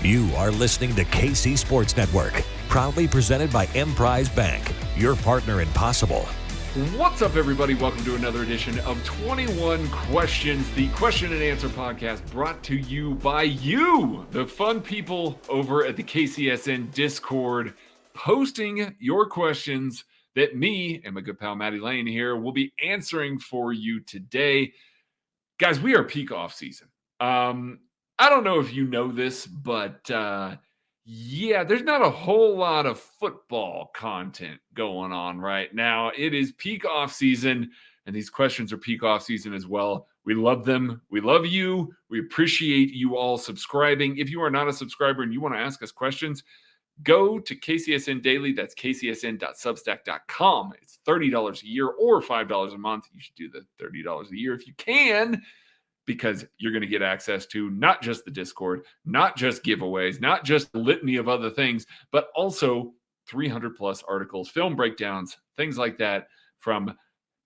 You are listening to KC Sports Network, proudly presented by Emprise Bank, your partner in possible. What's up, everybody? Welcome to another edition of 21 Questions, the question and answer podcast brought to you by you, the fun people over at the KCSN Discord, posting your questions that me and my good pal Maddie Lane here will be answering for you today. Guys, we are peak off season. I don't know if you know this, but there's not a whole lot of football content going on right now. It is peak off season, and these questions are peak off season as well. We love them. We love you. We appreciate you all subscribing. If you are not a subscriber and you want to ask us questions, go to KCSN Daily. That's kcsn.substack.com. It's $30 a year or $5 a month. You should do the $30 a year if you can, because you're going to get access to not just the Discord, not just giveaways, not just a litany of other things, but also 300 plus articles, film breakdowns, things like that from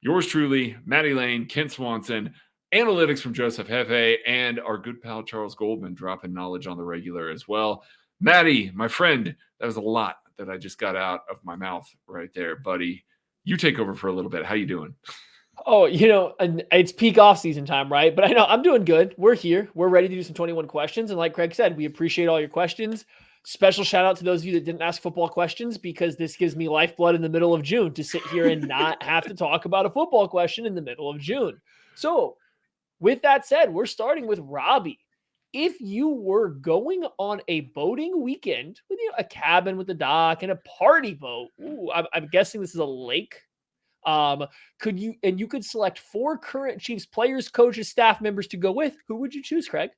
yours truly, Maddie Lane, Kent Swanson, analytics from Joseph Hefe, and our good pal Charles Goldman dropping knowledge on the regular as well. Maddie, my friend, that was a lot that I just got out of my mouth right there, buddy. You take over for a little bit. How you doing? Oh, it's peak off season time, right? But I know I'm doing good. We're here. We're ready to do some 21 questions. And like Craig said, we appreciate all your questions. Special shout out to those of you that didn't ask football questions, because this gives me lifeblood in the middle of June to sit here and not have to talk about a football question in the middle of June. So with that said, we're starting with Robbie. If you were going on a boating weekend with a cabin with a dock and a party boat, I'm guessing this is a lake. You could select 4 current Chiefs players, coaches, staff members to go with. Who would you choose, Craig?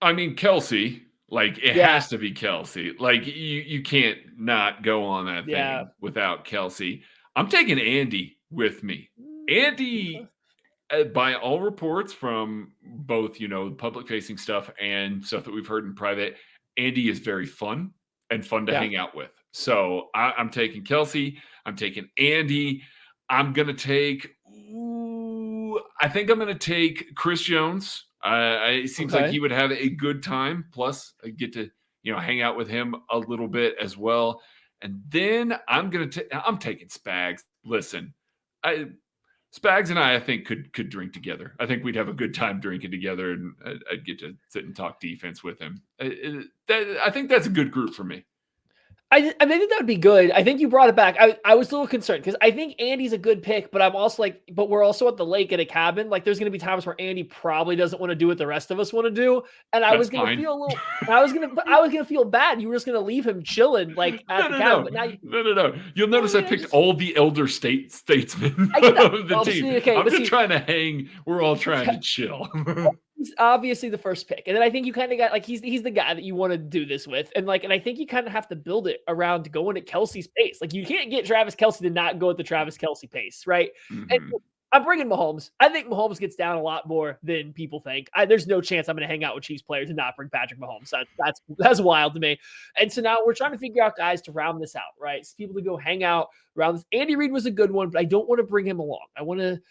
I mean, Kelsey. Like, it has to be Kelsey. Like, you can't not go on that thing without Kelsey. I'm taking Andy with me. Andy, by all reports from both, public-facing stuff and stuff that we've heard in private, Andy is very fun and fun to hang out with. So I'm taking Kelsey. I'm taking Andy. I'm going to take Chris Jones. It seems like he would have a good time. Plus, I get to, hang out with him a little bit as well. And then I'm taking Spags. Listen, Spags and I think could drink together. I think we'd have a good time drinking together, and I'd get to sit and talk defense with him. I think that's a good group for me. I think that would be good. I think you brought it back. I was a little concerned because I think Andy's a good pick, but I'm also but we're also at the lake at a cabin. Like, there's going to be times where Andy probably doesn't want to do what the rest of us want to do, and I was going to feel a little. I was going to feel bad. You were just going to leave him chilling like at the cabin. But now no. You'll notice I picked all the elder statesmen of the team. I'm just trying to hang. We're all trying to chill. He's obviously the first pick. And then I think you kind of got he's the guy that you want to do this with. And I think you kind of have to build it around going at Kelsey's pace. Like, you can't get Travis Kelce to not go at the Travis Kelce pace, right? Mm-hmm. And I'm bringing Mahomes. I think Mahomes gets down a lot more than people think. There's no chance I'm going to hang out with Chiefs players and not bring Patrick Mahomes. That's wild to me. And so now we're trying to figure out guys to round this out, right? So people to go hang out around this. Andy Reid was a good one, but I don't want to bring him along. I want to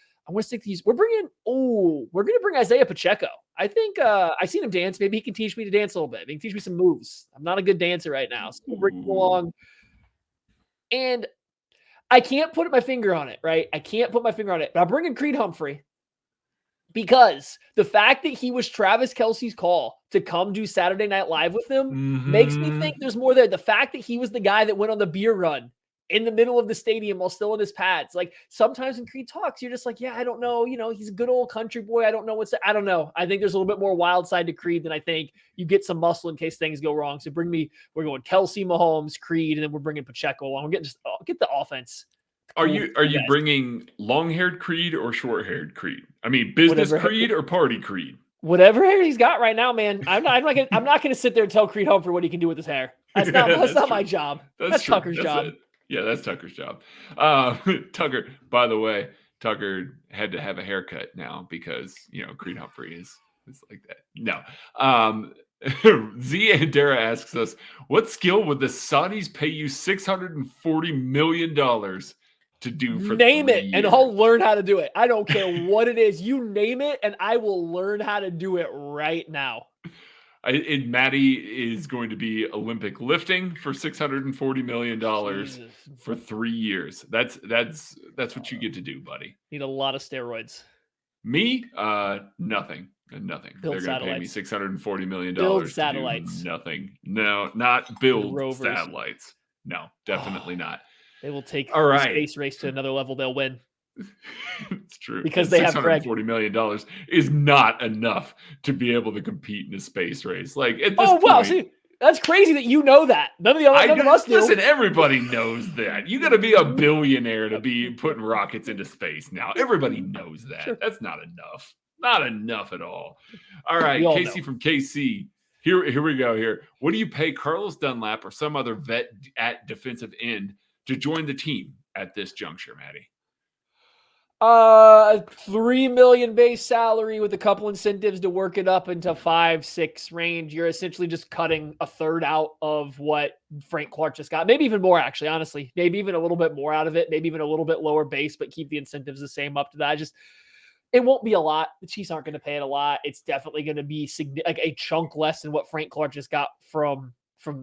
stick to these. We're going to bring Isaiah Pacheco. I think I've seen him dance. Maybe he can teach me to dance a little bit. He can teach me some moves. I'm not a good dancer right now. So we'll bring him along. And I can't put my finger on it, right? But I'm bringing Creed Humphrey, because the fact that he was Travis Kelce's call to come do Saturday Night Live with him makes me think there's more there. The fact that he was the guy that went on the beer run in the middle of the stadium while still in his pads. Like, sometimes when Creed talks, you're just like, I don't know. He's a good old country boy. I don't know I don't know. I think there's a little bit more wild side to Creed than I think. You get some muscle in case things go wrong. So we're going Kelsey, Mahomes, Creed, and then we're bringing Pacheco along. We're getting get the offense. Are you bringing long-haired Creed or short-haired Creed? I mean, business Creed or party Creed? Whatever hair he's got right now, man. I'm not going to sit there and tell Creed Humphrey what he can do with his hair. That's not my job. That's Tucker's job. Yeah, that's Tucker's job. Tucker, by the way, Tucker had to have a haircut now because, Creed Humphrey is like that. No. Z Andera asks us, what skill would the Saudis pay you $640 million to do for name 3 it years? And I'll learn how to do it. I don't care what it is. You name it and I will learn how to do it right now. Maddie is going to be Olympic lifting for $640 million for 3 years. That's what you get to do, buddy. Need a lot of steroids. Me, nothing. Nothing. Build They're going to pay me $640 million to satellites. do nothing. No, not build rovers. satellites. No, definitely not. They will take the space race to another level. They'll win. It's true. Because they have $640 million is not enough to be able to compete in a space race. Like at this point, wow, see, that's crazy that you know that. None of us do. Listen, everybody knows that. You got to be a billionaire to be putting rockets into space now. Everybody knows that. Sure. That's not enough. Not enough at all. All right, Casey from KC. Here we go. Here, what do you pay Carlos Dunlap or some other vet at defensive end to join the team at this juncture, Maddie? $3 million base salary with a couple incentives to work it up into 5-6 range. You're essentially just cutting a third out of what Frank Clark just got. Maybe even more, actually, honestly. Maybe even a little bit more out of it. Maybe even a little bit lower base, but keep the incentives the same up to that. It won't be a lot. The Chiefs aren't going to pay it a lot. It's definitely going to be like a chunk less than what Frank Clark just got from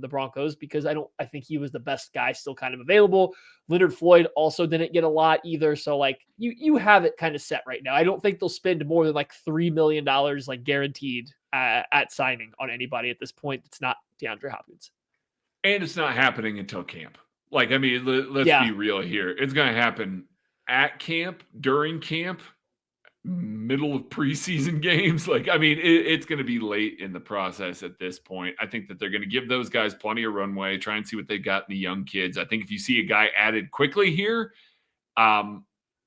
the Broncos, because I think he was the best guy still kind of available. Leonard Floyd also didn't get a lot either. So like you have it kind of set right now. I don't think they'll spend more than like $3 million like guaranteed at signing on anybody at this point. It's not DeAndre Hopkins. And it's not happening until camp. Like, I mean, let's be real here. It's going to happen at camp, during camp, middle of preseason games. Like, I mean, it's going to be late in the process at this point. I think that they're going to give those guys plenty of runway, try and see what they got in the young kids. I think if you see a guy added quickly here, I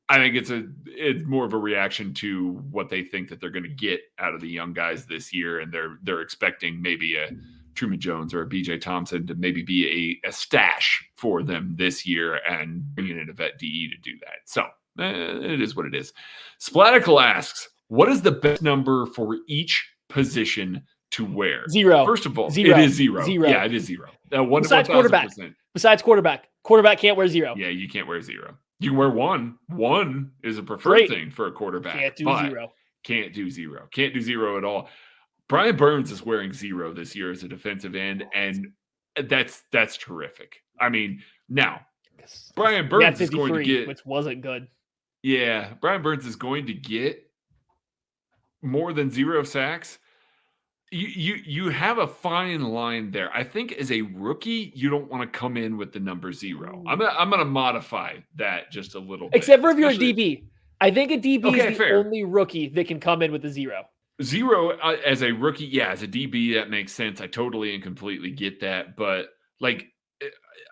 think it's more of a reaction to what they think that they're going to get out of the young guys this year. And they're expecting maybe a Truman Jones or a BJ Thompson to maybe be a stash for them this year, and bringing in a vet DE to do that. So it is what it is. Splatical asks, what is the best number for each position to wear? 0. First of all, 0. It is 0. 0. Yeah, it is 0. Besides quarterback. Besides quarterback. Quarterback can't wear 0. Yeah, you can't wear 0. You can wear 1. 1 is a preferred thing for a quarterback. Can't do 0. Can't do 0. Can't do 0 at all. Brian Burns is wearing 0 this year as a defensive end, and that's terrific. I mean, now Brian Burns is going to get, which wasn't good. Yeah, Brian Burns is going to get more than 0 sacks. You have a fine line there. I think as a rookie, you don't want to come in with the number 0. I'm gonna modify that just a little bit. Except for if you're a DB. I think a DB is the fair. only rookie that can come in with a 0. 0 as a rookie, yeah, as a DB, that makes sense. I totally and completely get that. But like,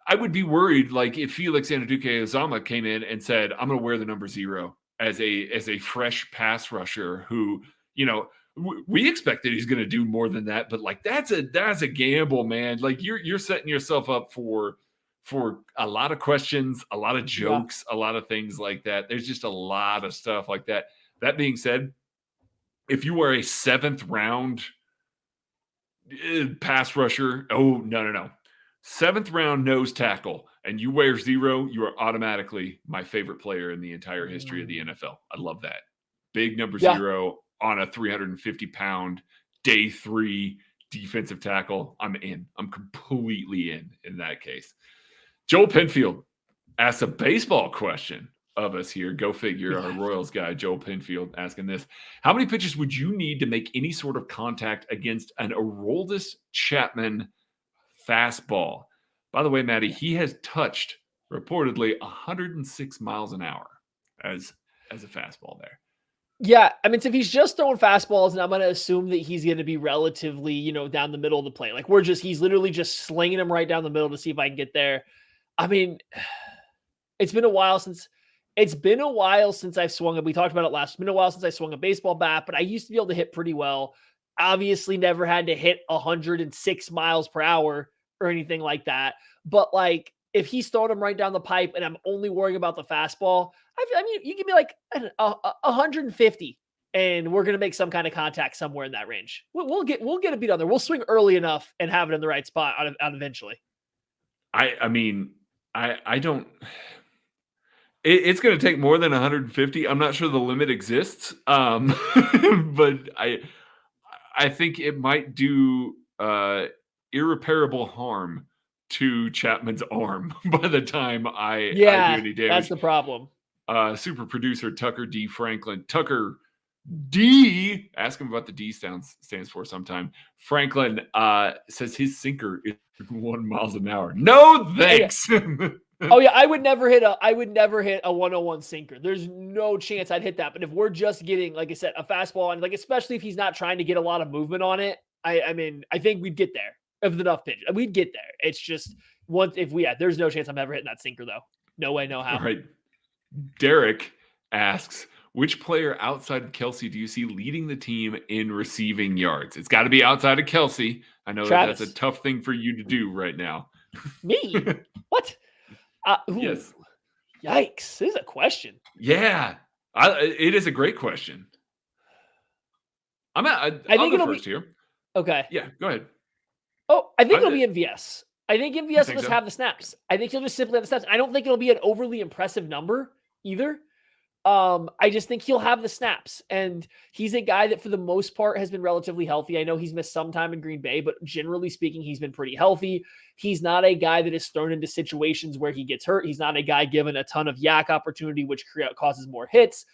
I would be worried, like, if Felix Anudike-Uzomah came in and said, I'm going to wear the number 0 as a fresh pass rusher who, you know, we expect that he's going to do more than that. But like, that's a gamble, man. Like, you're setting yourself up for a lot of questions, a lot of jokes, a lot of things like that. There's just a lot of stuff like that. That being said, if you are a 7th round pass rusher, no. 7th round nose tackle, and you wear 0, you are automatically my favorite player in the entire history of the NFL. I love that. Big number 0 on a 350-pound day 3 defensive tackle. I'm in. I'm completely in that case. Joel Penfield asks a baseball question of us here. Go figure. Our Royals guy, Joel Penfield, asking this. How many pitches would you need to make any sort of contact against an Aroldis Chapman fastball? By the way, Maddie, he has touched reportedly 106 miles an hour as a fastball there. Yeah, I mean, so if he's just throwing fastballs, and I'm going to assume that he's going to be relatively, down the middle of the plate. Like, he's literally just slinging him right down the middle to see if I can get there. I mean, it's been a while since I've swung. We talked about it last. It's been a while since I swung a baseball bat, but I used to be able to hit pretty well. Obviously, never had to hit 106 miles per hour or anything like that. But like, if he's throwing them right down the pipe, and I'm only worrying about the fastball, I mean, you give me like 150, and we're gonna make some kind of contact somewhere in that range. We'll get a beat on there. We'll swing early enough and have it in the right spot out eventually. I mean, I don't. It's going to take more than 150. I'm not sure the limit exists, but I I think it might do irreparable harm to Chapman's arm by the time I do any damage. That's the problem. Super producer Tucker D. Franklin. Tucker D. Ask him what the D stands for sometime. Franklin says his sinker is 1 mile an hour. No thanks. Oh yeah, I would never hit a 101 sinker. There's no chance I'd hit that. But if we're just getting, like I said, a fastball, and like especially if he's not trying to get a lot of movement on it, I mean, I think we'd get there with enough pitch. We'd get there. It's just there's no chance I'm ever hitting that sinker though. No way, no how. All right. Derek asks, which player outside of Kelsey do you see leading the team in receiving yards? It's got to be outside of Kelsey. I know that's a tough thing for you to do right now. Me? What? Yes. Yikes. This is a question. Yeah. It is a great question. I think it'll first here. Okay. Yeah, go ahead. Oh, I think it'll be MVS. I think MVS will just have the snaps. I think he'll just simply have the snaps. I don't think it'll be an overly impressive number either. I just think he'll have the snaps, and he's a guy that for the most part has been relatively healthy. I know he's missed some time in Green Bay, but generally speaking, he's been pretty healthy. He's not a guy that is thrown into situations where he gets hurt. He's not a guy given a ton of yak opportunity, which causes more hits.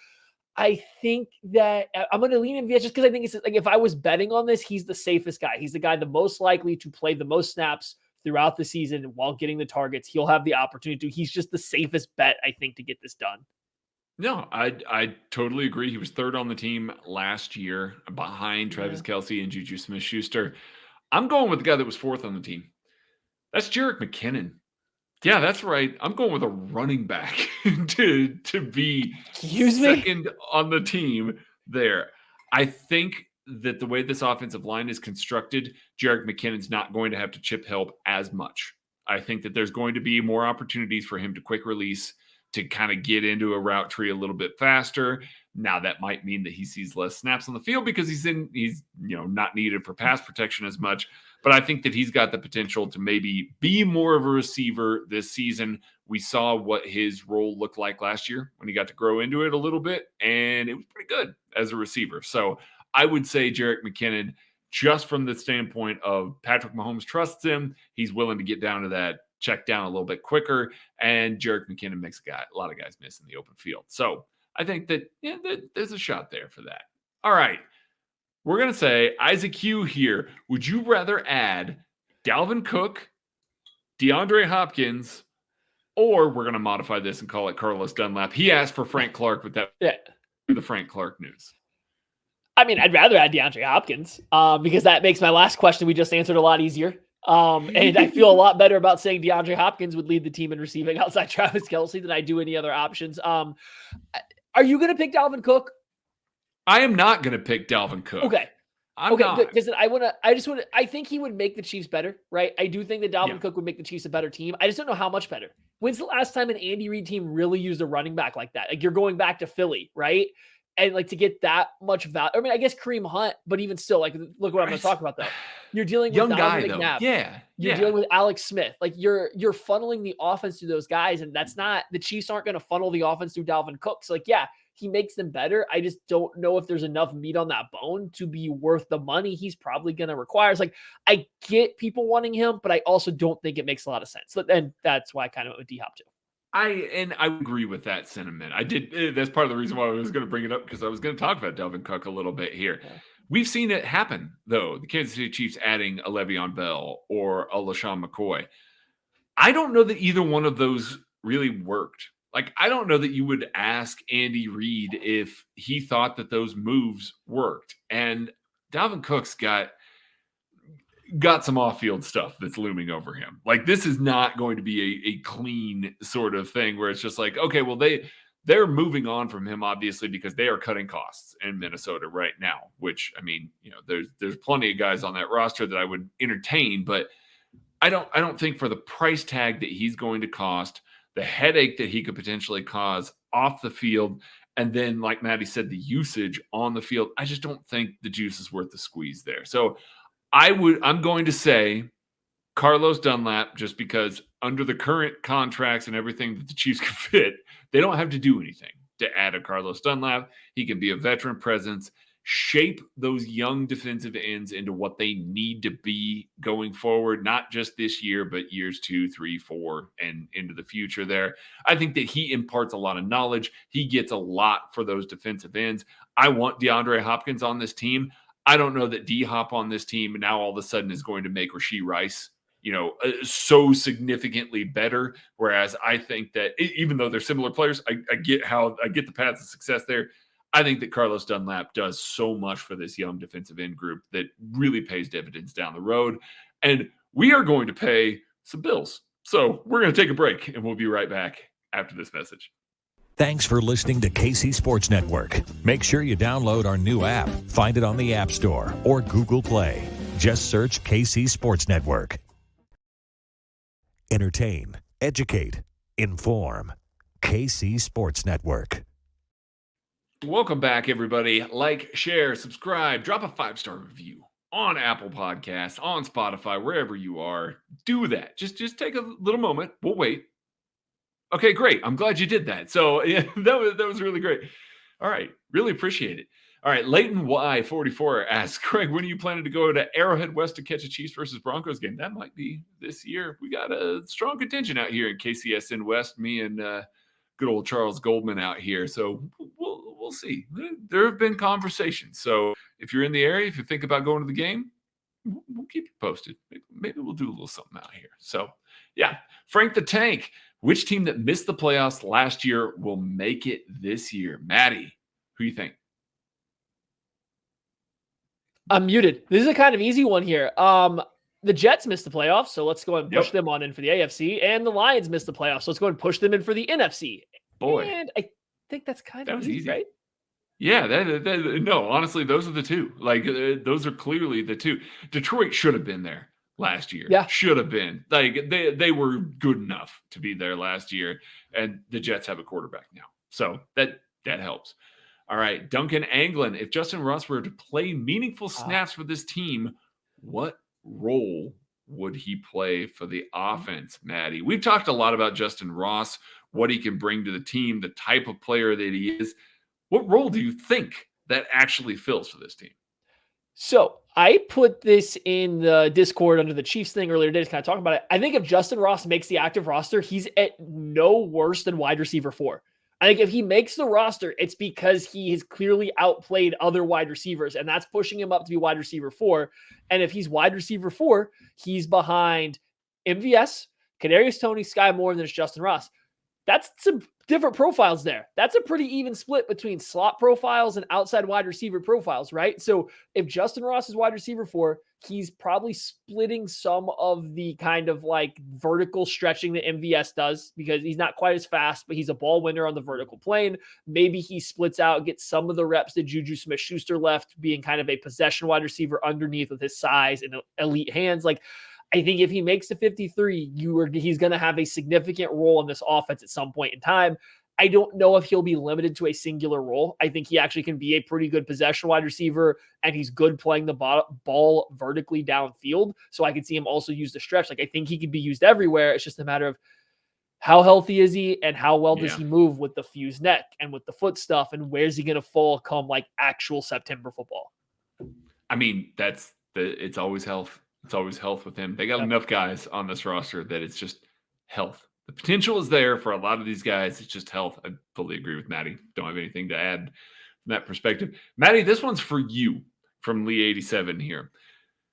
I think that I'm going to lean MVS just because I think it's like, if I was betting on this, he's the safest guy. He's the guy the most likely to play the most snaps throughout the season while getting the targets. He'll have the opportunity to. He's just the safest bet, I think, to get this done. No, I totally agree. He was third on the team last year behind Travis Kelce and Juju Smith-Schuster. I'm going with the guy that was fourth on the team. That's Jerick McKinnon. Yeah, that's right. I'm going with a running back to be second on the team there. I think that the way this offensive line is constructed, Jerick McKinnon's not going to have to chip help as much. I think that there's going to be more opportunities for him to quick release, to kind of get into a route tree a little bit faster. Now that might mean that he sees less snaps on the field because he's not needed for pass protection as much. But I think that he's got the potential to maybe be more of a receiver this season. We saw what his role looked like last year when he got to grow into it a little bit, and it was pretty good as a receiver. So I would say Jerick McKinnon, just from the standpoint of Patrick Mahomes trusts him, he's willing to get down to that check down a little bit quicker, and Jerick McKinnon makes a lot of guys miss in the open field. So I think that, there's a shot there for that. All right. We're going to say, Isaac Hugh here, would you rather add Dalvin Cook, DeAndre Hopkins, or we're going to modify this and call it Carlos Dunlap? He asked for Frank Clark with that. Yeah. The Frank Clark news. I mean, I'd rather add DeAndre Hopkins because that makes my last question we just answered a lot easier. And I feel a lot better about saying DeAndre Hopkins would lead the team in receiving outside Travis Kelce than I do any other options. Are you going to pick Dalvin Cook? I am not going to pick Dalvin Cook. Okay. I'm not. Because I think he would make the Chiefs better, right? I do think that Dalvin Cook would make the Chiefs a better team. I just don't know how much better. When's the last time an Andy Reid team really used a running back like that? Like, you're going back to Philly, right? And like to get that much value. I mean, I guess Kareem Hunt, but even still, like, look what I'm going to talk about though. You're dealing with Donovan McNabb. Yeah. You're dealing with Alex Smith. Like, you're funneling the offense through those guys, and that's not, the Chiefs aren't going to funnel the offense through Dalvin Cook. So like, yeah, he makes them better. I just don't know if there's enough meat on that bone to be worth the money he's probably going to require. It's like, I get people wanting him, but I also don't think it makes a lot of sense. And that's why I kind of went with D-Hop too. I agree with that sentiment. I did. That's part of the reason why I was going to bring it up, because I was going to talk about Dalvin Cook a little bit here. Yeah. We've seen it happen, though. The Kansas City Chiefs adding a Le'Veon Bell or a LaShawn McCoy. I don't know that either one of those really worked. Like, I don't know that you would ask Andy Reid if he thought that those moves worked. And Dalvin Cook's got some off-field stuff that's looming over him. Like, this is not going to be a clean sort of thing where it's just like, okay, well, they're moving on from him, obviously, because they are cutting costs in Minnesota right now, which, I mean, there's plenty of guys on that roster that I would entertain, but I don't think for the price tag that he's going to cost, the headache that he could potentially cause off the field, and then, like Maddie said, the usage on the field, I just don't think the juice is worth the squeeze there. So I'm going to say Carlos Dunlap, just because under the current contracts and everything that the Chiefs can fit, they don't have to do anything to add a Carlos Dunlap. He can be a veteran presence. shape those young defensive ends into what they need to be going forward, not just this year, but years 2, 3, 4, and into the future there. I think that he imparts a lot of knowledge. He gets a lot for those defensive ends. I want DeAndre Hopkins on this team. I don't know that D-Hop on this team now all of a sudden is going to make Rashee Rice, so significantly better. Whereas I think that even though they're similar players, I get the paths of success there. I think that Carlos Dunlap does so much for this young defensive end group that really pays dividends down the road. And we are going to pay some bills. So we're going to take a break, and we'll be right back after this message. Thanks for listening to KC Sports Network. Make sure you download our new app. Find it on the App Store or Google Play. Just search KC Sports Network. Entertain, educate, inform. KC Sports Network. Welcome back, everybody. Like, share, subscribe, drop a 5-star review on Apple Podcasts, on Spotify, wherever you are. Do that. Just take a little moment. We'll wait. Okay, great. I'm glad you did that. So yeah, that was really great. All right. Really appreciate it. All right. Leighton Y44 asks, Craig, when are you planning to go to Arrowhead West to catch a Chiefs versus Broncos game? That might be this year. We got a strong contingent out here in KCSN West, me and good old Charles Goldman out here. So we'll see. There have been conversations. So if you're in the area, if you think about going to the game, we'll keep you posted. Maybe we'll do a little something out here. So yeah, Frank the Tank. Which team that missed the playoffs last year will make it this year? Maddie, who do you think? I'm muted. This is a kind of easy one here. The Jets missed the playoffs, so let's go and push them on in for the AFC. And the Lions missed the playoffs, so let's go and push them in for the NFC. Boy. And I think that's kind of easy, right? Yeah, no, honestly, those are the two. Like, those are clearly the two. Detroit should have been there last year. Yeah. Should have been. Like, they were good enough to be there last year, and the Jets have a quarterback now. So that helps. All right, Duncan Anglin, if Justin Ross were to play meaningful snaps for this team, what role would he play for the offense, Maddie? We've talked a lot about Justin Ross, what he can bring to the team, the type of player that he is. What role do you think that actually fills for this team? So I put this in the Discord under the Chiefs thing earlier today to kind of talk about it. I think if Justin Ross makes the active roster, he's at no worse than wide receiver 4. I think if he makes the roster, it's because he has clearly outplayed other wide receivers, and that's pushing him up to be wide receiver 4. And if he's wide receiver 4, he's behind MVS, Kadarius Toney, Sky Moore, and there's Justin Ross. That's some different profiles there. That's a pretty even split between slot profiles and outside wide receiver profiles, right? So if Justin Ross is wide receiver 4, he's probably splitting some of the kind of like vertical stretching that MVS does because he's not quite as fast, but he's a ball winner on the vertical plane. Maybe he splits out, gets some of the reps that Juju Smith-Schuster left, being kind of a possession wide receiver underneath with his size and elite hands. Like, I think if he makes the 53, he's going to have a significant role in this offense at some point in time. I don't know if he'll be limited to a singular role. I think he actually can be a pretty good possession wide receiver, and he's good playing the ball vertically downfield. So I could see him also use the stretch. Like, I think he could be used everywhere. It's just a matter of how healthy is he and how well does he move with the fused neck and with the foot stuff, and where's he going to fall come like actual September football? I mean, it's always health. It's always health with him. They got enough guys on this roster that it's just health. The potential is there for a lot of these guys. It's just health. I fully agree with Maddie. Don't have anything to add from that perspective. Maddie, this one's for you from Lee87 here.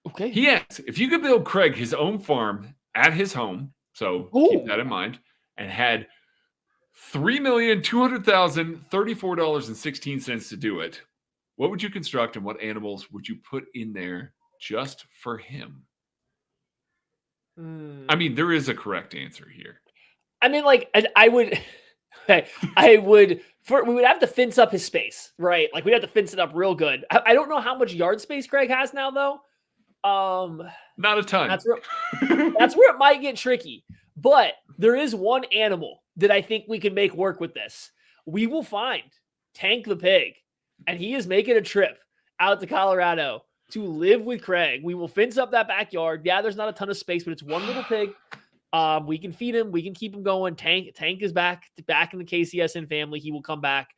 Okay. He asks, if you could build Craig his own farm at his home, so keep that in mind, and had $3,200,034.16 to do it, what would you construct and what animals would you put in there just for him? I mean, there is a correct answer here. I mean, like, we would have to fence up his space, right? Like, we'd have to fence it up real good. I don't know how much yard space Craig has now, though. Not a ton. That's where it might get tricky. But there is one animal that I think we can make work with this. We will find Tank the pig, and he is making a trip out to Colorado to live with Craig. We will fence up that backyard. Yeah, there's not a ton of space, but it's one little pig. We can feed him. We can keep him going. Tank is back in the KCSN family. He will come back.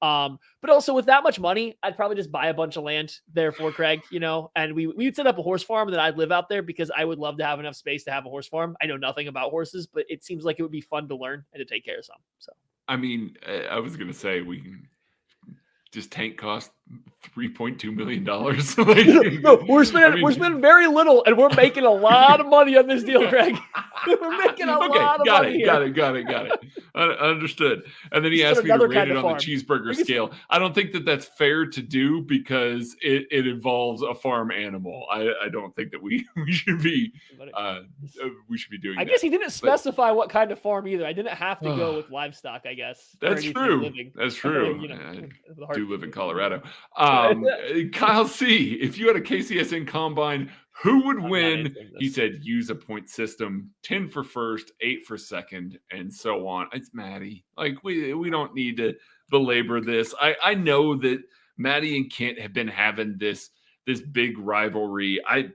But also with that much money, I'd probably just buy a bunch of land there for Craig, and we'd set up a horse farm and then I'd live out there because I would love to have enough space to have a horse farm. I know nothing about horses, but it seems like it would be fun to learn and to take care of some. So, I mean, I was going to say we can just tank cost $3.2 million. No, we're spending very little and we're making a lot of money on this deal, Craig. We're making a lot of money here. Got it. Understood. And then he asked me to rate it on the cheeseburger scale. I don't think that that's fair to do because it involves a farm animal. I don't think that we should be doing that. I guess he didn't specify what kind of farm either. I didn't have to go with livestock, I guess. That's true. That's true. I do live in Colorado. Kyle C., if you had a KCSN combine, who would win? He said use a point system, 10 for first, 8 for second, and so on. It's Maddie. Like we don't need to belabor this. I know that Maddie and Kent have been having this big rivalry. I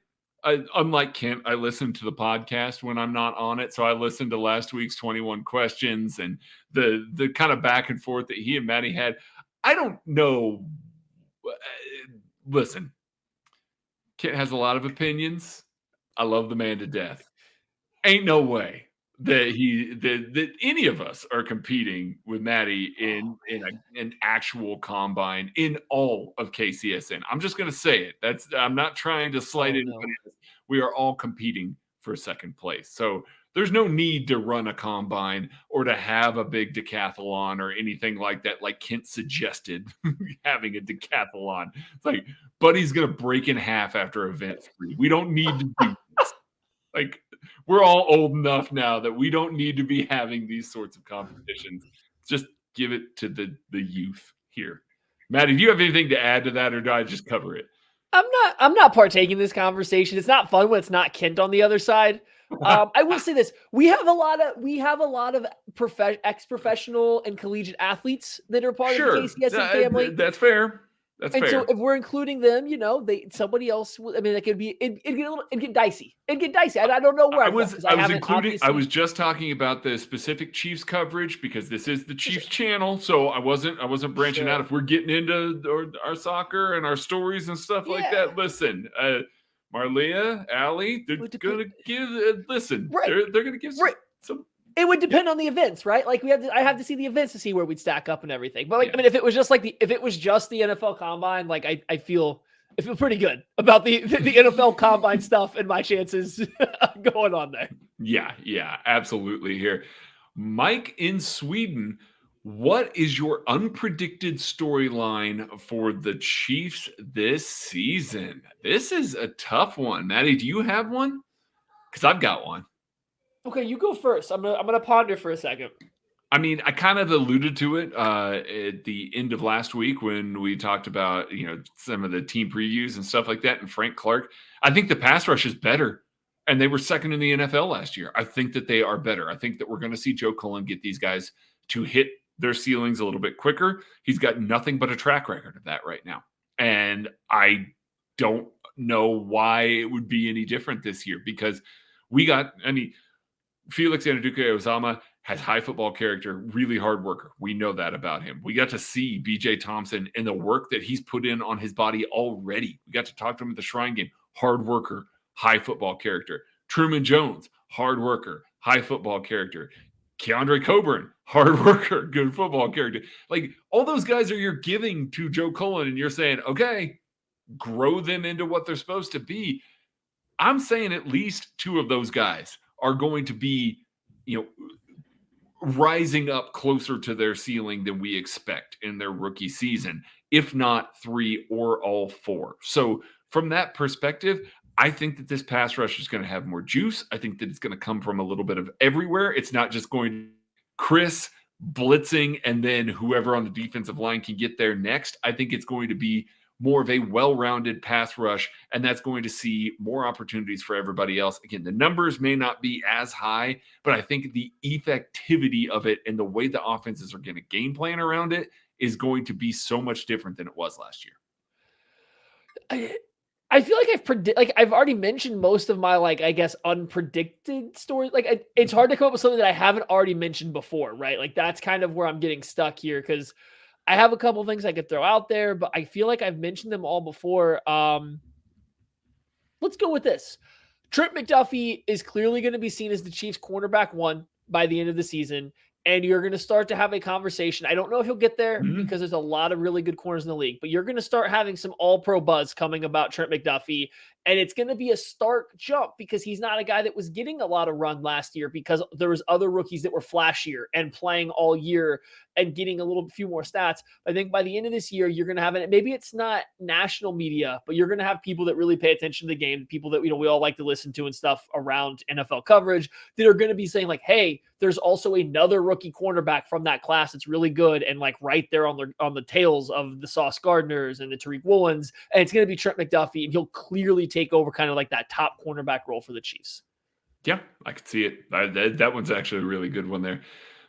unlike Kent, I listen to the podcast when I'm not on it. So I listened to last week's 21 questions and the kind of back and forth that he and Maddie had. I don't know. Listen, Kent has a lot of opinions. I love the man to death. Ain't no way that any of us are competing with Maddie in an actual combine in all of KCSN. I'm just going to say it. I'm not trying to slight anybody else. We are all competing for second place. So there's no need to run a combine or to have a big decathlon or anything like that, like Kent suggested having a decathlon. It's like, Buddy's going to break in half after event 3. We don't need to do this. Like, we're all old enough now that we don't need to be having these sorts of competitions. Just give it to the youth here. Maddie, do you have anything to add to that, or do I just cover it? I'm not partaking in this conversation. It's not fun when it's not Kent on the other side. I will say this: we have a lot of ex-professional and collegiate athletes that are part of the KCSN family. That's fair. That's fair. So if we're including them, somebody else. I mean, it'd get dicey. It'd get dicey. I don't know where I was just talking about the specific Chiefs coverage because this is the Chiefs channel, so I wasn't branching out. If we're getting into our soccer and our stories and stuff like that, listen. Marlia, Allie, they're going to give. Listen, they're going to give some. It would depend on the events, right? Like I have to see the events to see where we'd stack up and everything. But I mean, if it was just the NFL Combine, like I feel pretty good about the NFL Combine stuff and my chances going on there. Yeah, absolutely. Here, Mike in Sweden. What is your unpredicted storyline for the Chiefs this season? This is a tough one. Maddie, do you have one? Because I've got one. Okay, you go first. I'm gonna ponder for a second. I mean, I kind of alluded to it at the end of last week when we talked about some of the team previews and stuff like that. And Frank Clark, I think the pass rush is better, and they were second in the NFL last year. I think that they are better. I think that we're going to see Joe Cullen get these guys to hit their ceilings a little bit quicker. He's got nothing but a track record of that right now. And I don't know why it would be any different this year because Felix Anudike-Uzomah has high football character, really hard worker. We know that about him. We got to see BJ Thompson and the work that he's put in on his body already. We got to talk to him at the Shrine Game. Hard worker, high football character. Truman Jones, hard worker, high football character. Keandre Coburn, hard worker, good football character. Like, all those guys you're giving to Joe Cullen, and you're saying, okay, grow them into what they're supposed to be. I'm saying at least 2 of those guys are going to be, rising up closer to their ceiling than we expect in their rookie season, if not 3 or all 4. So from that perspective, I think that this pass rush is going to have more juice. I think that it's going to come from a little bit of everywhere. It's not just going to Chris blitzing and then whoever on the defensive line can get there next. I think it's going to be more of a well-rounded pass rush, and that's going to see more opportunities for everybody else. Again, the numbers may not be as high, but I think the effectivity of it and the way the offenses are going to game plan around it is going to be so much different than it was last year. I feel like I've already mentioned most of my unpredicted stories. It's hard to come up with something that I haven't already mentioned before, right? Like that's kind of where I'm getting stuck here because I have a couple things I could throw out there, but I feel like I've mentioned them all before. Let's go with this. Trent McDuffie is clearly going to be seen as the Chiefs cornerback 1 by the end of the season. And you're going to start to have a conversation. I don't know if he'll get there because there's a lot of really good corners in the league, but you're going to start having some all-pro buzz coming about Trent McDuffie. And it's going to be a stark jump because he's not a guy that was getting a lot of run last year because there was other rookies that were flashier and playing all year and getting a few more stats. I think by the end of this year, you're going to have it. Maybe it's not national media, but you're going to have people that really pay attention to the game, people that, we all like to listen to and stuff around NFL coverage that are going to be saying like, hey, there's also another rookie cornerback from that class that's really good and like right there on the tails of the Sauce Gardners and the Tariq Woolens. And it's going to be Trent McDuffie, and he'll clearly take over kind of like that top cornerback role for the Chiefs. Yeah, I could see it. That one's actually a really good one there.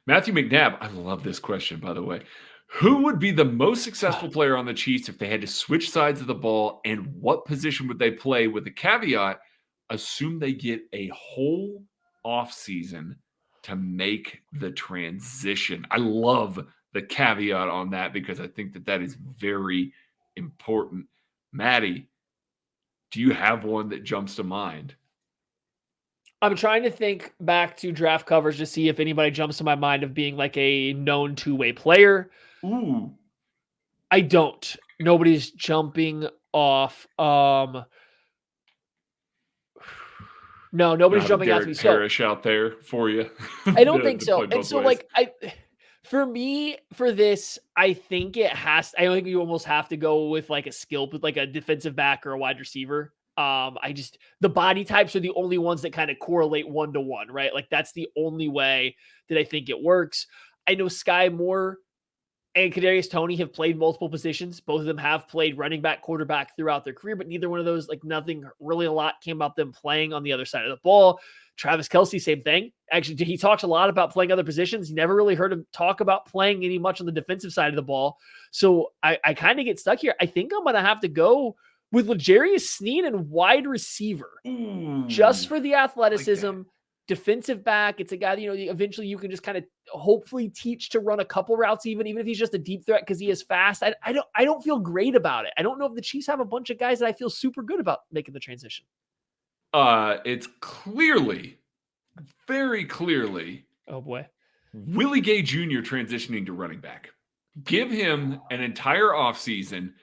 Matthew McNabb, I love this question, by the way. Who would be the most successful player on the Chiefs if they had to switch sides of the ball, and what position would they play? With the caveat, assume they get a whole offseason to make the transition. I love the caveat on that because I think that is very important. Maddie, do you have one that jumps to mind? I'm trying to think back to draft coverage to see if anybody jumps to my mind of being like a known two-way player. Ooh. I don't. Nobody's jumping off. No, nobody's jumping out to me. Parrish out there for you. I don't think so. And so, ways. For me, for this, I think I don't think you almost have to go with like a skill, with like a defensive back or a wide receiver. The body types are the only ones that kind of correlate 1-to-1, right? Like that's the only way that I think it works. I know Sky Moore and Kadarius Toney have played multiple positions. Both of them have played running back, quarterback throughout their career, but neither one of those, like nothing really a lot came about them playing on the other side of the ball. Travis Kelce, same thing. Actually, he talks a lot about playing other positions. You never really heard him talk about playing any much on the defensive side of the ball. So I kind of get stuck here. I think I'm going to have to go with L'Jarius Sneed and wide receiver, just for the athleticism. Like defensive back, it's a guy that, eventually you can just kind of hopefully teach to run a couple routes, even if he's just a deep threat because he is fast. I don't feel great about it. I don't know if the Chiefs have a bunch of guys that I feel super good about making the transition. It's very clearly, oh boy, Willie Gay Jr. transitioning to running back. Give him an entire offseason.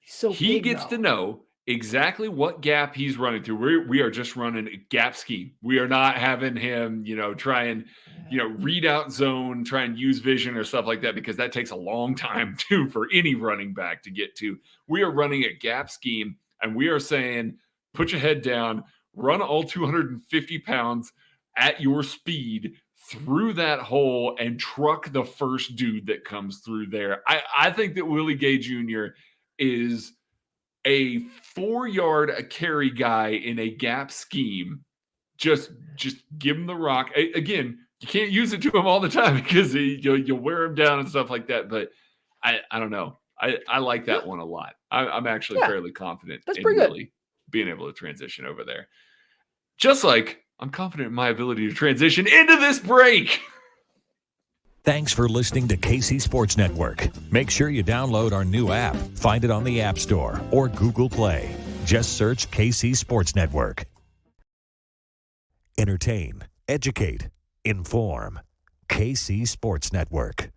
So he gets to know exactly what gap he's running through. We are just running a gap scheme. We are not having him, try and, read out zone, try and use vision or stuff like that, because that takes a long time too for any running back to get to. We are running a gap scheme, and we are saying, put your head down, run all 250 pounds at your speed through that hole and truck the first dude that comes through there. I think that Willie Gay Jr. is a 4-yard a carry guy in a gap scheme. Just give him the rock. Again, you can't use it to him all the time because you'll wear him down and stuff like that. But I don't know. I like that one a lot. I'm actually fairly confident in really being able to transition over there. Just like I'm confident in my ability to transition into this break. Thanks for listening to KC Sports Network. Make sure you download our new app. Find it on the App Store or Google Play. Just search KC Sports Network. Entertain, educate, inform. KC Sports Network.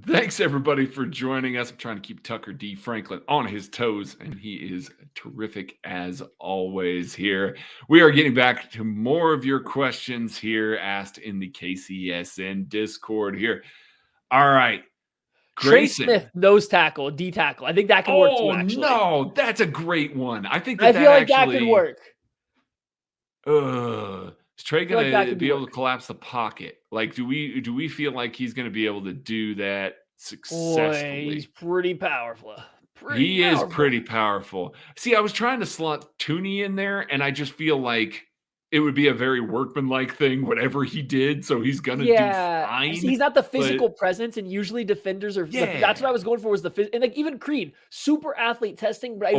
Thanks, everybody, for joining us. I'm trying to keep Tucker D. Franklin on his toes, and he is terrific as always here. We are getting back to more of your questions here asked in the KCSN Discord here. All right. Grayson. Trey Smith, nose tackle, D tackle. I think that can work too, actually. No, that's a great one. I think I feel like that could work. Is Trey going to be able to collapse the pocket? Like, do we feel like he's going to be able to do that successfully? Boy, he's pretty powerful. He is pretty powerful. See, I was trying to slot Tooney in there, and I just feel like it would be a very workmanlike thing, whatever he did. So he's going to do fine. See, he's not the physical presence, and usually defenders are. That's what I was going for. Was and like even Creed, super athlete testing, but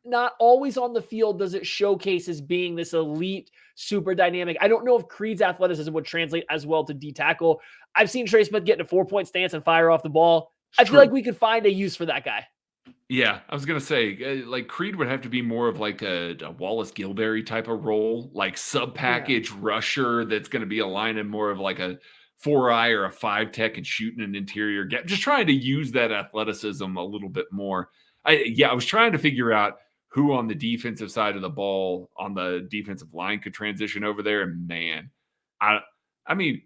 not always on the field does it showcase as being this elite, super dynamic. I don't know if Creed's athleticism would translate as well to D tackle. I've seen Trey Smith get in a 4-point stance and fire off the ball. I feel like we could find a use for that guy. Yeah, I was gonna say, like Creed would have to be more of like a Wallace Gilberry type of role, like sub-package rusher that's gonna be aligning more of like a 4-eye or a 5-tech and shooting an interior gap. Just trying to use that athleticism a little bit more. I was trying to figure out who on the defensive side of the ball on the defensive line could transition over there. And man, I mean,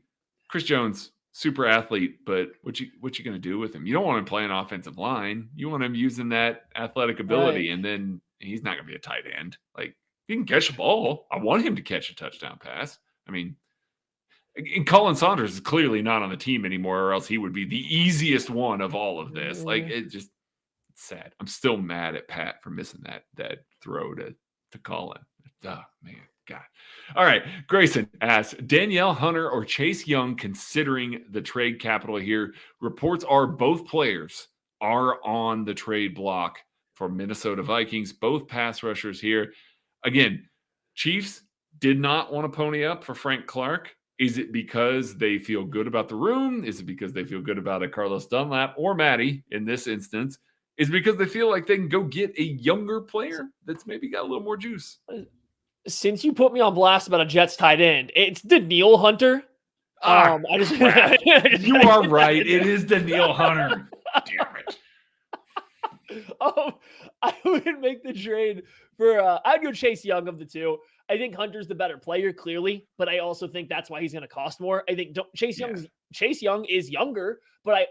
Chris Jones, super athlete, but what you gonna do with him? You don't want him playing offensive line. You want him using that athletic ability, and then he's not gonna be a tight end. Like, he can catch the ball. I want him to catch a touchdown pass. I mean, and Colin Saunders is clearly not on the team anymore, or else he would be the easiest one of all of this. Like, it's sad. I'm still mad at Pat for missing that throw to Colin. Oh man, God. All right. Grayson asks, Danielle Hunter or Chase Young considering the trade capital here? Reports are both players are on the trade block for Minnesota Vikings, both pass rushers here. Again, Chiefs did not want to pony up for Frank Clark. Is it because they feel good about the room? Is it because they feel good about a Carlos Dunlap or Matty in this instance? Is it because they feel like they can go get a younger player that's maybe got a little more juice? Since you put me on blast about a Jets tight end, it's Danielle Hunter. You are right. It is Danielle Hunter. Damn it. I would make the trade for I'd go Chase Young of the two. I think Hunter's the better player, clearly, but I also think that's why he's going to cost more. I think Chase Young is younger, but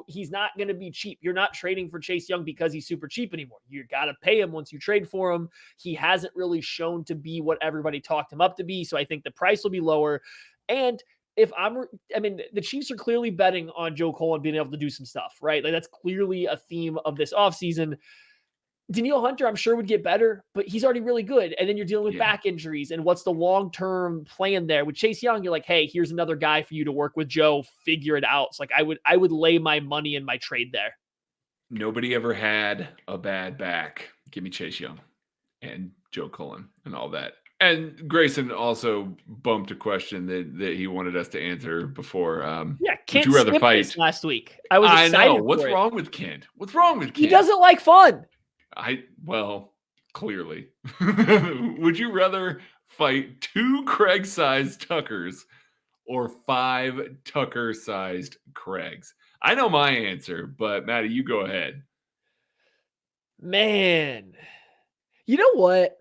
he's not going to be cheap. You're not trading for Chase Young because he's super cheap anymore. You got to pay him once you trade for him. He hasn't really shown to be what everybody talked him up to be, so I think the price will be lower. And the Chiefs are clearly betting on Joe Cullen being able to do some stuff, right? Like, that's clearly a theme of this offseason. Danielle Hunter, I'm sure, would get better, but he's already really good. And then you're dealing with back injuries. And what's the long-term plan there? With Chase Young, you're like, hey, here's another guy for you to work with, Joe. Figure it out. So, like, I would lay my money in my trade there. Nobody ever had a bad back. Give me Chase Young and Joe Cullen and all that. And Grayson also bumped a question that he wanted us to answer before. Kent would you rather fight this last week? I was excited. I know. What's wrong with Kent? What's wrong with Kent? He doesn't like fun. Clearly. Would you rather fight 2 Craig-sized Tuckers or 5 Tucker-sized Craigs? I know my answer, but Maddie, you go ahead. Man, you know what?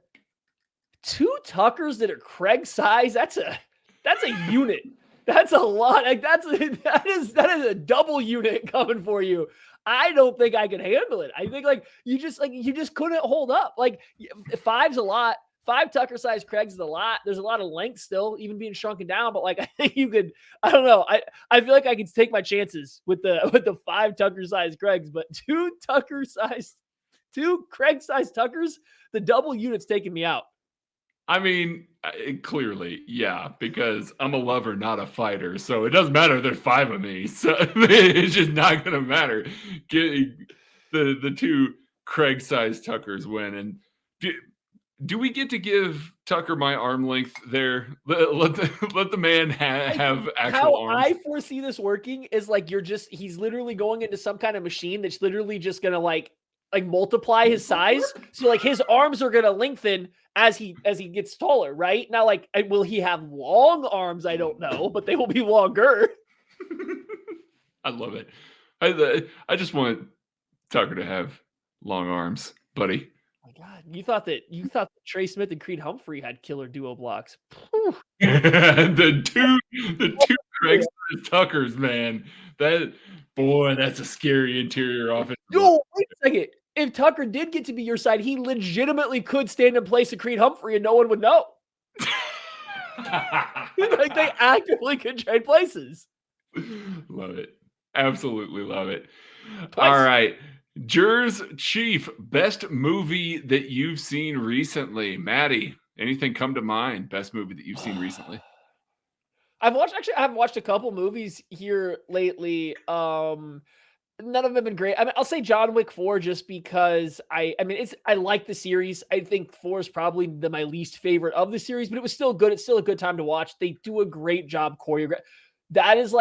2 Tuckers that are Craig size, that's a unit. That's a lot. Like, that is a double unit coming for you. I don't think I could handle it. I think you just couldn't hold up. Like, 5's a lot. 5 Tucker size Craigs is a lot. There's a lot of length still, even being shrunken down. But I think you could. I don't know. I feel like I could take my chances with the 5 Tucker size Craigs, but 2 Craig size Tuckers, the double unit's taking me out. I mean, clearly, yeah, because I'm a lover, not a fighter. So it doesn't matter if there's 5 of me. So it's just not going to matter. The 2 Craig-sized Tuckers win. And do we get to give Tucker my arm length there? Let the man have actual arms. How I foresee this working is he's literally going into some kind of machine that's literally just going to multiply his size. So his arms are going to lengthen as he gets taller, right? Now, will he have long arms? I don't know, but they will be longer. I love it. I just want Tucker to have long arms, buddy. Oh my God, you thought that Trey Smith and Creed Humphrey had killer duo blocks. the two Craig Tuckers, man. That's a scary interior offense. Yo, wait a second. If Tucker did get to be your side, he legitimately could stand in place of Creed Humphrey and no one would know. They actively could trade places. Love it. Absolutely love it. All right. Jers Chief, best movie that you've seen recently. Maddie, anything come to mind? Best movie that you've seen recently? I've watched a couple movies here lately. None of them have been great. I mean, I'll say John Wick 4 just because I like the series. I think 4 is probably my least favorite of the series, but it was still good. It's still a good time to watch. They do a great job choreograph. That is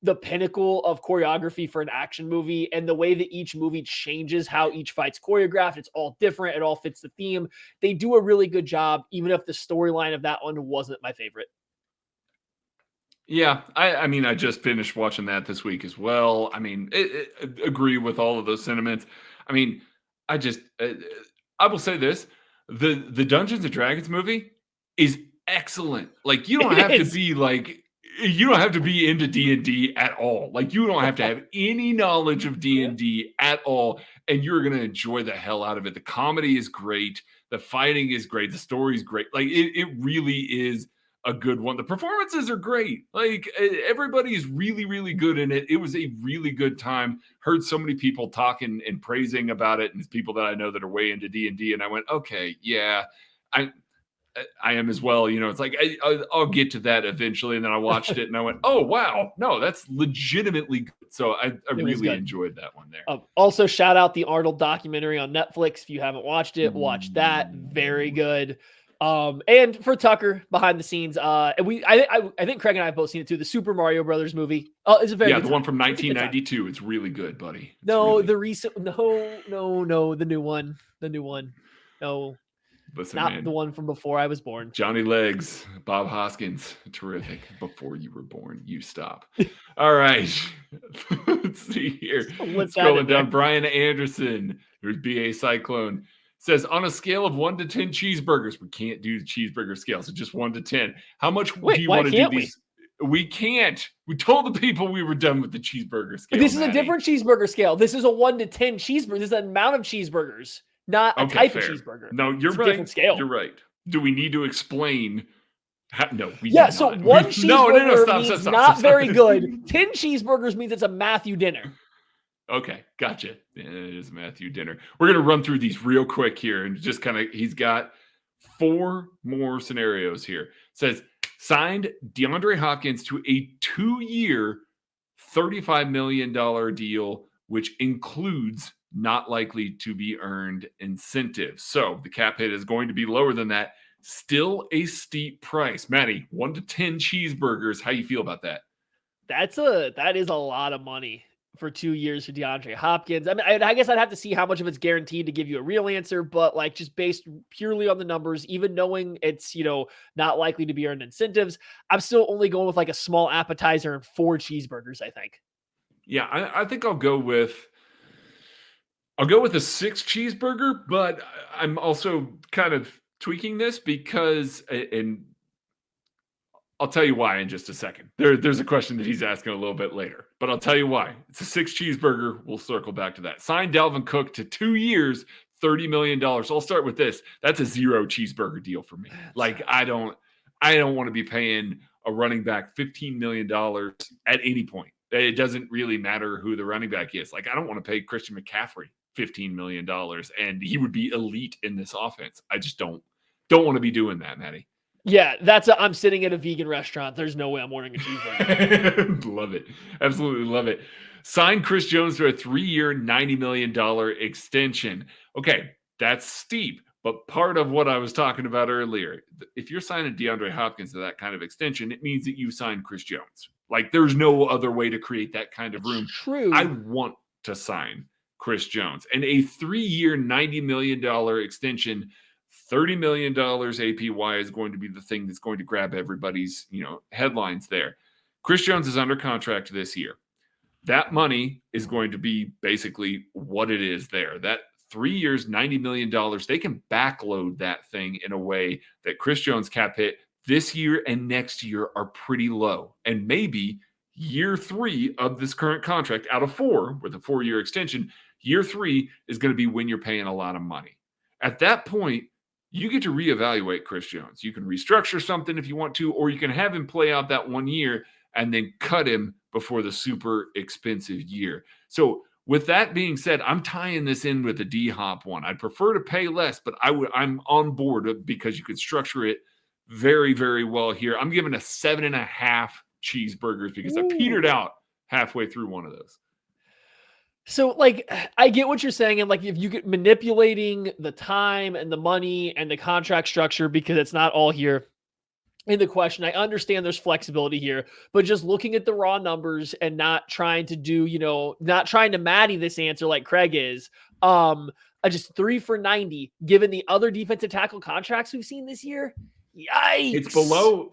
the pinnacle of choreography for an action movie, and the way that each movie changes how each fight's choreographed. It's all different. It all fits the theme. They do a really good job, even if the storyline of that one wasn't my favorite. Yeah, I mean, I just finished watching that this week as well. I mean, agree with all of those sentiments. I mean, I will say this: the Dungeons and Dragons movie is excellent. Like, you don't have to be like, you don't have to be into D&D at all. Like, you don't have to have any knowledge of D&D at all, and you're gonna enjoy the hell out of it. The comedy is great, the fighting is great, the story is great. Like, it really is a good one. The performances are great. Like, everybody is really, really good in it. It was a really good time. Heard so many people talking and praising about it, and it's people that I know that are way into D&D, and I went, okay, yeah, I am as well. You know, it's like, I'll get to that eventually. And then I watched it and I went, oh, wow, no, that's legitimately good. So I really enjoyed that one there. Also, shout out the Arnold documentary on Netflix. If you haven't watched it, watch that. Very good. And for Tucker behind the scenes, and I think Craig and I have both seen it too. The Super Mario Brothers movie. It's a very good the time. one from 1992. It's really good, buddy. The recent, the new one. No. Listen, not man, the one from before I was born. Johnny Legs, Bob Hoskins, terrific. Before you were born, you stop. All right, let's see here. Scrolling down, Brian Anderson, there's BA Cyclone, says, on a scale of 1 to 10 cheeseburgers, we can't do the cheeseburger scale, so just 1 to 10. How much do you want to do these? We can't. We told the people we were done with the cheeseburger scale. This is a different cheeseburger scale. This is a 1 to 10 cheeseburger. This is an amount of cheeseburgers. Not a type of cheeseburger. No, you're right. Different scale. You're right. Do we need to explain? No, we do so not. One cheeseburger means not very good. 10 cheeseburgers means it's a Matthew dinner. Okay, gotcha. It is a Matthew dinner. We're going to run through these real quick here and just kind of, he's got 4 more scenarios here. It says, signed DeAndre Hopkins to a 2-year, $35 million deal, which includes not likely to be earned incentives. So the cap hit is going to be lower than that. Still a steep price. Maddie, 1 to 10 cheeseburgers. How you feel about that? That is a lot of money for 2 years for DeAndre Hopkins. I mean, I guess I'd have to see how much of it's guaranteed to give you a real answer, but like, just based purely on the numbers, even knowing it's, not likely to be earned incentives, I'm still only going with like a small appetizer and 4 cheeseburgers, I think. Yeah, I think I'll go with a 6 cheeseburger, but I'm also kind of tweaking this because, and I'll tell you why in just a second. There's a question that he's asking a little bit later, but I'll tell you why. It's a 6 cheeseburger. We'll circle back to that. Sign Dalvin Cook to 2 years, $30 million. So I'll start with this. That's a 0 cheeseburger deal for me. Like, I don't want to be paying a running back $15 million at any point. It doesn't really matter who the running back is. Like, I don't want to pay Christian McCaffrey $15 million and he would be elite in this offense. I just don't want to be doing that, Maddie. Yeah, I'm sitting at a vegan restaurant. There's no way I'm ordering a cheeseburger. Love it. Absolutely love it. Sign Chris Jones to a 3-year, $90 million extension. Okay, that's steep, but part of what I was talking about earlier, if you're signing DeAndre Hopkins to that kind of extension, it means that you signed Chris Jones. Like, there's no other way to create that kind of room. True. I want to sign Chris Jones. And a 3-year, $90 million extension, $30 million APY is going to be the thing that's going to grab everybody's, headlines there. Chris Jones is under contract this year. That money is going to be basically what it is there. That 3 years, $90 million, they can backload that thing in a way that Chris Jones cap hit this year and next year are pretty low. And maybe year 3 of this current contract out of 4 with a 4-year extension, year 3 is going to be when you're paying a lot of money. At that point, you get to reevaluate Chris Jones. You can restructure something if you want to, or you can have him play out that 1 year and then cut him before the super expensive year. So with that being said, I'm tying this in with the D-Hop one. I'd prefer to pay less, but I'm on board because you could structure it very, very well here. I'm giving a 7.5 cheeseburgers because I petered out halfway through one of those. So, like, I get what you're saying. And, like, if you get manipulating the time and the money and the contract structure, because it's not all here, in the question. I understand there's flexibility here, but just looking at the raw numbers and not trying to do, not trying to Matty this answer like Craig is, just 3 for 90, given the other defensive tackle contracts we've seen this year. Yikes.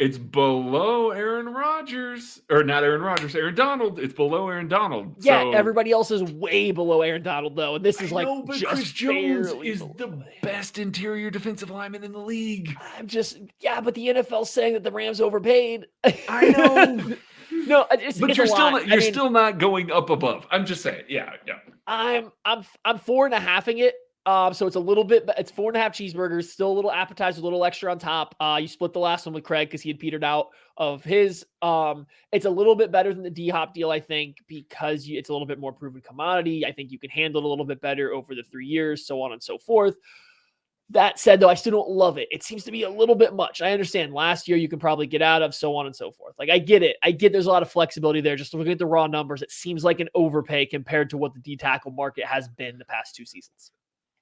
It's below Aaron Rodgers, or not Aaron Rodgers, Aaron Donald. It's below Aaron Donald. Yeah, so, everybody else is way below Aaron Donald, though. And this is but Chris Jones is the best interior defensive lineman in the league. But the NFL's saying that the Rams overpaid. I know. No, but you're still not going up above. I'm just saying. Yeah. I'm 4.5ing it. So it's a little bit, it's 4.5 cheeseburgers, still a little appetizer, a little extra on top. You split the last one with Craig because he had petered out of his. It's a little bit better than the D-Hop deal, I think, because it's a little bit more proven commodity. I think you can handle it a little bit better over the 3 years, so on and so forth. That said, though, I still don't love it. It seems to be a little bit much. I understand last year you can probably get out of, so on and so forth. Like, I get it. There's a lot of flexibility there. Just looking at the raw numbers, it seems like an overpay compared to what the D-tackle market has been the past 2 seasons.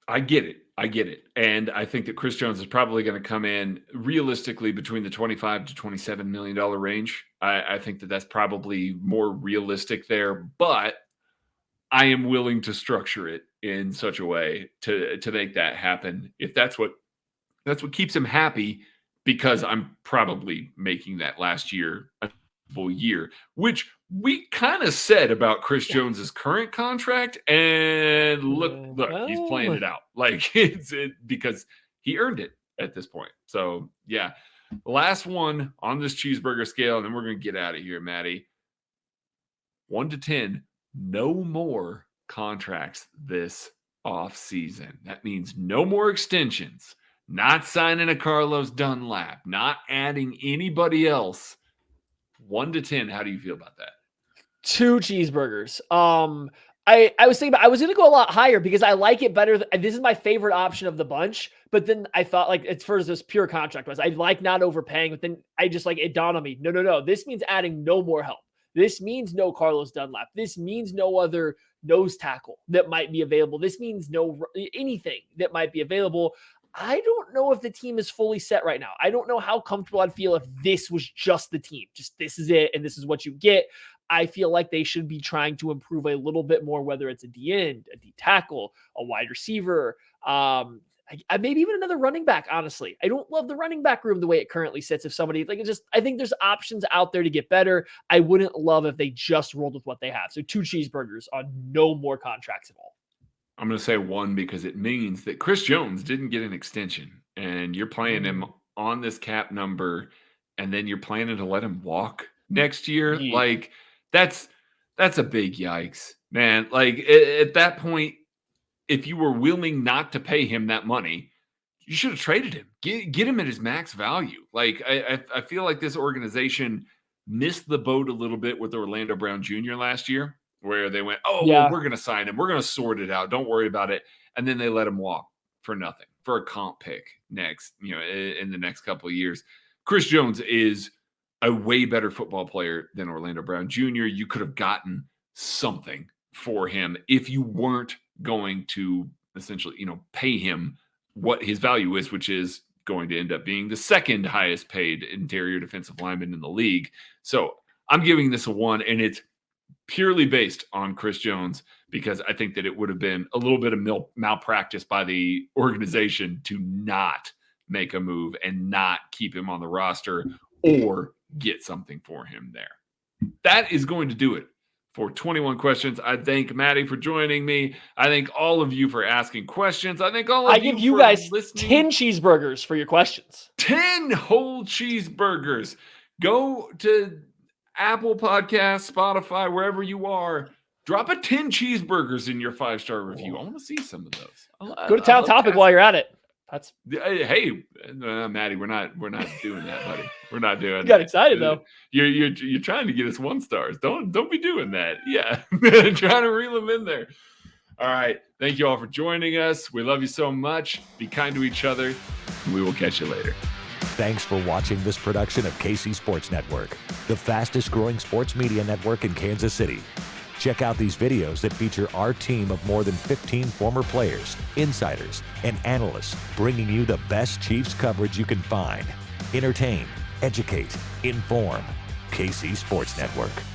I get it. And I think that Chris Jones is probably going to come in realistically between the $25 to $27 million range. I think that that's probably more realistic there, but I am willing to structure it in such a way to make that happen. If that's what keeps him happy, because I'm probably making that last year a full year, which we kind of said about Chris Jones's current contract, and look, he's playing it out like because he earned it at this point. So yeah, last one on this cheeseburger scale, and then we're going to get out of here, Maddie. 1 to 10, no more contracts this off season. That means no more extensions, not signing a Carlos Dunlap, not adding anybody else. 1 to 10, how do you feel about that? 2 cheeseburgers. I was thinking I was going to go a lot higher because I like it better. This is my favorite option of the bunch, but then I thought, like, it's for this pure contract wise, I like not overpaying, but then I just, like, it dawned on me. No. This means adding no more help. This means no Carlos Dunlap. This means no other nose tackle that might be available. This means no anything that might be available. I don't know if the team is fully set right now. I don't know how comfortable I'd feel if this was just the team. Just this is it, and this is what you get. I feel like they should be trying to improve a little bit more, whether it's a D-end, a D-tackle, a wide receiver, maybe even another running back, honestly. I don't love the running back room the way it currently sits. If somebody, I think there's options out there to get better. I wouldn't love if they just rolled with what they have. So 2 cheeseburgers on no more contracts at all. I'm going to say 1 because it means that Chris Jones didn't get an extension, and you're playing him on this cap number, and then you're planning to let him walk next year. Yeah. Like, that's a big yikes, man. Like, at that point, if you were willing not to pay him that money, you should have traded him. Get him at his max value. Like, I feel like this organization missed the boat a little bit with Orlando Brown Jr. last year, where they went, well, we're going to sign him. We're going to sort it out. Don't worry about it. And then they let him walk for nothing, for a comp pick next, in the next couple of years. Chris Jones is a way better football player than Orlando Brown Jr. You could have gotten something for him if you weren't going to essentially, pay him what his value is, which is going to end up being the second highest paid interior defensive lineman in the league. So I'm giving this a 1, and it's purely based on Chris Jones, because I think that it would have been a little bit of malpractice by the organization to not make a move and not keep him on the roster or get something for him there. That is going to do it for 21 questions. I thank Maddie for joining me. I thank all of you for asking questions. I thank all of you. I give you guys listening. 10 cheeseburgers for your questions. 10 whole cheeseburgers. Go to Apple Podcasts, Spotify, wherever you are. Drop a 10 cheeseburgers in your 5-star review. I want to see some of those. Go to Town Topic while you're at it. Hey, Maddie, we're not doing that, buddy. We're not doing that. Got excited though. You're trying to get us 1 stars. Don't be doing that. Yeah, trying to reel them in there. All right, thank you all for joining us. We love you so much. Be kind to each other. We will catch you later. Thanks for watching this production of KC Sports Network, the fastest growing sports media network in Kansas City. Check out these videos that feature our team of more than 15 former players, insiders, and analysts, bringing you the best Chiefs coverage you can find. Entertain, educate, inform. KC Sports Network.